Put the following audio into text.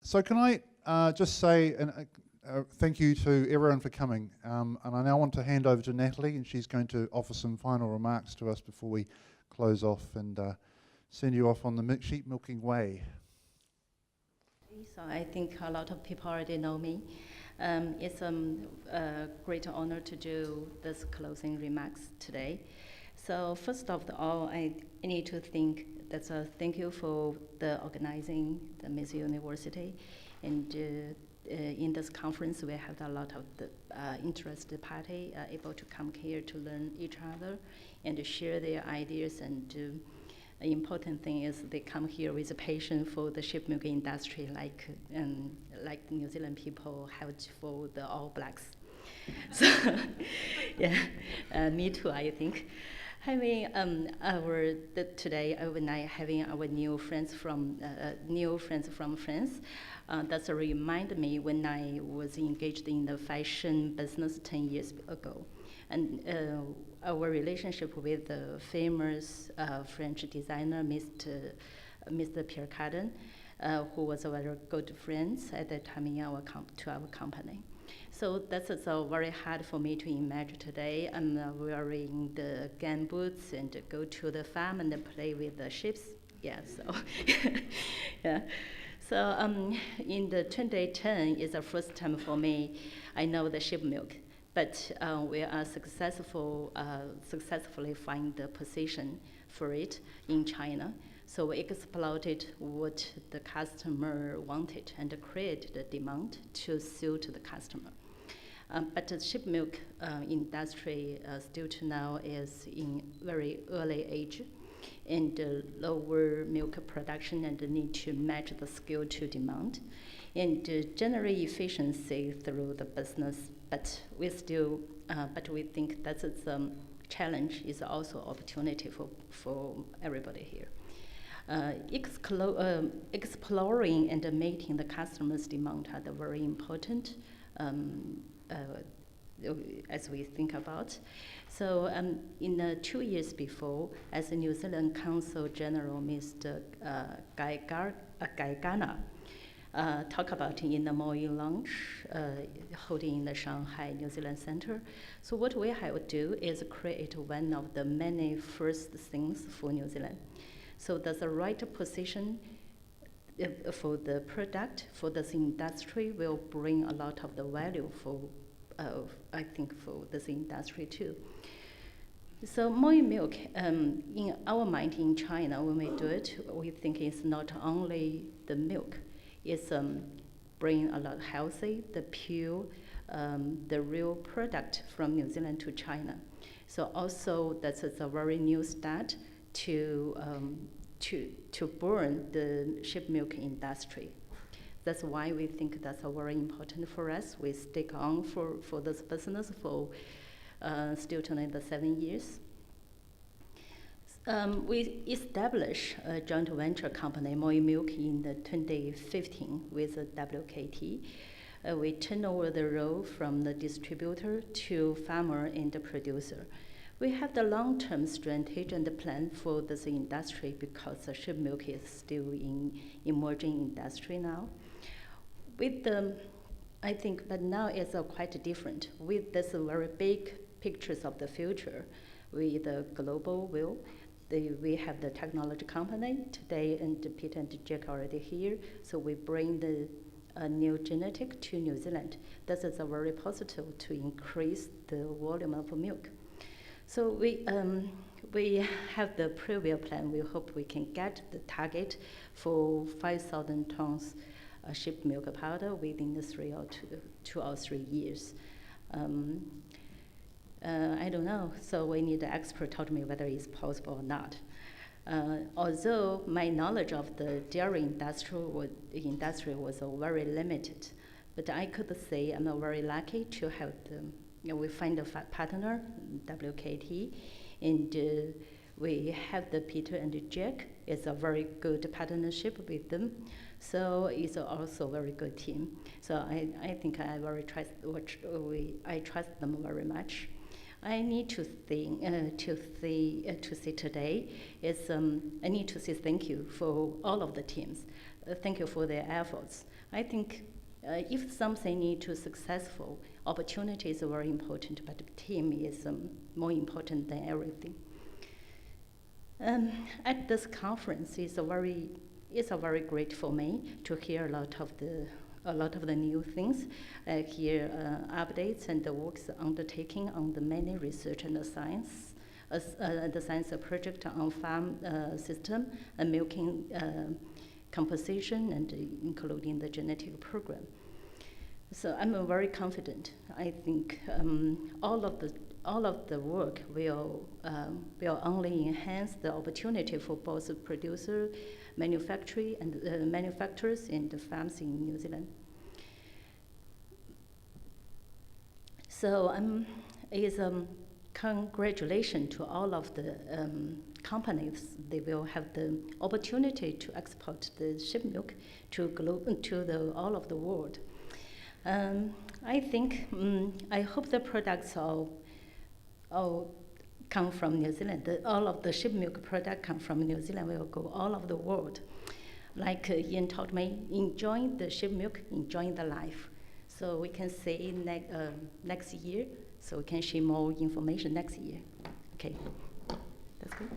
So can I just say thank you to everyone for coming. And I now want to hand over to Natalie, and she's going to offer some final remarks to us before we close off and send you off on the sheep milking way. So I think a lot of people already know me. It's a great honor to do this closing remarks today. So first of all, I need to thank you for the organizing the Miss University, and in this conference we have a lot of the interested party able to come here to learn each other and to share their ideas. And the important thing is they come here with a passion for the sheep milk industry, like New Zealand people have for the All Blacks. So yeah, me too, I think. Having today overnight having our new friends from France, that's remind me when I was engaged in the fashion business 10 years ago, and our relationship with the famous French designer Mr. Pierre Cardin, who was a very good friend at that time in our company. So that's very hard for me to imagine today. I'm wearing the gun boots and go to the farm and play with the sheep. Yeah, so yeah. So in the 2010 is the first time for me. I know the sheep milk, but we are successfully find the position for it in China. So we exploited what the customer wanted and created the demand to suit the customer. But the sheep milk industry still to now is in very early age, and lower milk production and the need to match the scale to demand, and generate efficiency through the business. But we think that's a challenge is also opportunity for everybody here. Exploring and meeting the customer's demand are very important. As we think about. So in 2 years before, as the New Zealand Consul General, Mr. Guy Gana, talk about in the morning lunch holding in the Shanghai New Zealand Center. So what we have to do is create one of the many first things for New Zealand. So that's the right position for the product, for this industry will bring a lot of the value for, I think, for this industry too. So Moi milk, in our mind in China, when we do it, we think it's not only the milk, it's bring a lot healthy, the pure, the real product from New Zealand to China. So also that's a very new start to burn the sheep milk industry. That's why we think that's very important for us. We stick on for this business for still tonight the 7 years. We established a joint venture company, Moi Milk, in the 2015 with WKT. We turn over the role from the distributor to farmer and the producer. We have the long-term strategy and the plan for this industry because the sheep milk is still in emerging industry now. With the, I think, but now it's quite different. With this very big pictures of the future, with the global will, we have the technology company today, and Peter and Jack already here. So we bring the new genetic to New Zealand. This is a very positive to increase the volume of milk. So we have the previous plan. We hope we can get the target for 5,000 tons sheep milk powder within the 2 or 3 years. I don't know, so we need the expert to tell me whether it's possible or not. Although my knowledge of the dairy industry was very limited, but I could say I'm very lucky to have we find a partner, WKT, and we have the Peter and Jack. It's a very good partnership with them, so it's also a very good team. So I think I very trust I trust them very much. I need to say today is I need to say thank you for all of the teams. Thank you for their efforts. I think if something need to successful, opportunity is very important, but the team is more important than everything. At this conference, it's a very great for me to hear a lot of the new things, hear updates and the works undertaking on the many research and the science project on farm system and milking composition and including the genetic program. So I'm very confident. I think all of the work will only enhance the opportunity for both the producer, manufacturers, and the farms in New Zealand. So it's congratulations to all of the companies. They will have the opportunity to export the sheep milk to all of the world. I think I hope the products all come from New Zealand. All of the sheep milk products come from New Zealand will go all over the world. Like Ian told me, enjoying the sheep milk, enjoying the life. So we can see next year, so we can share more information next year. Okay, that's good.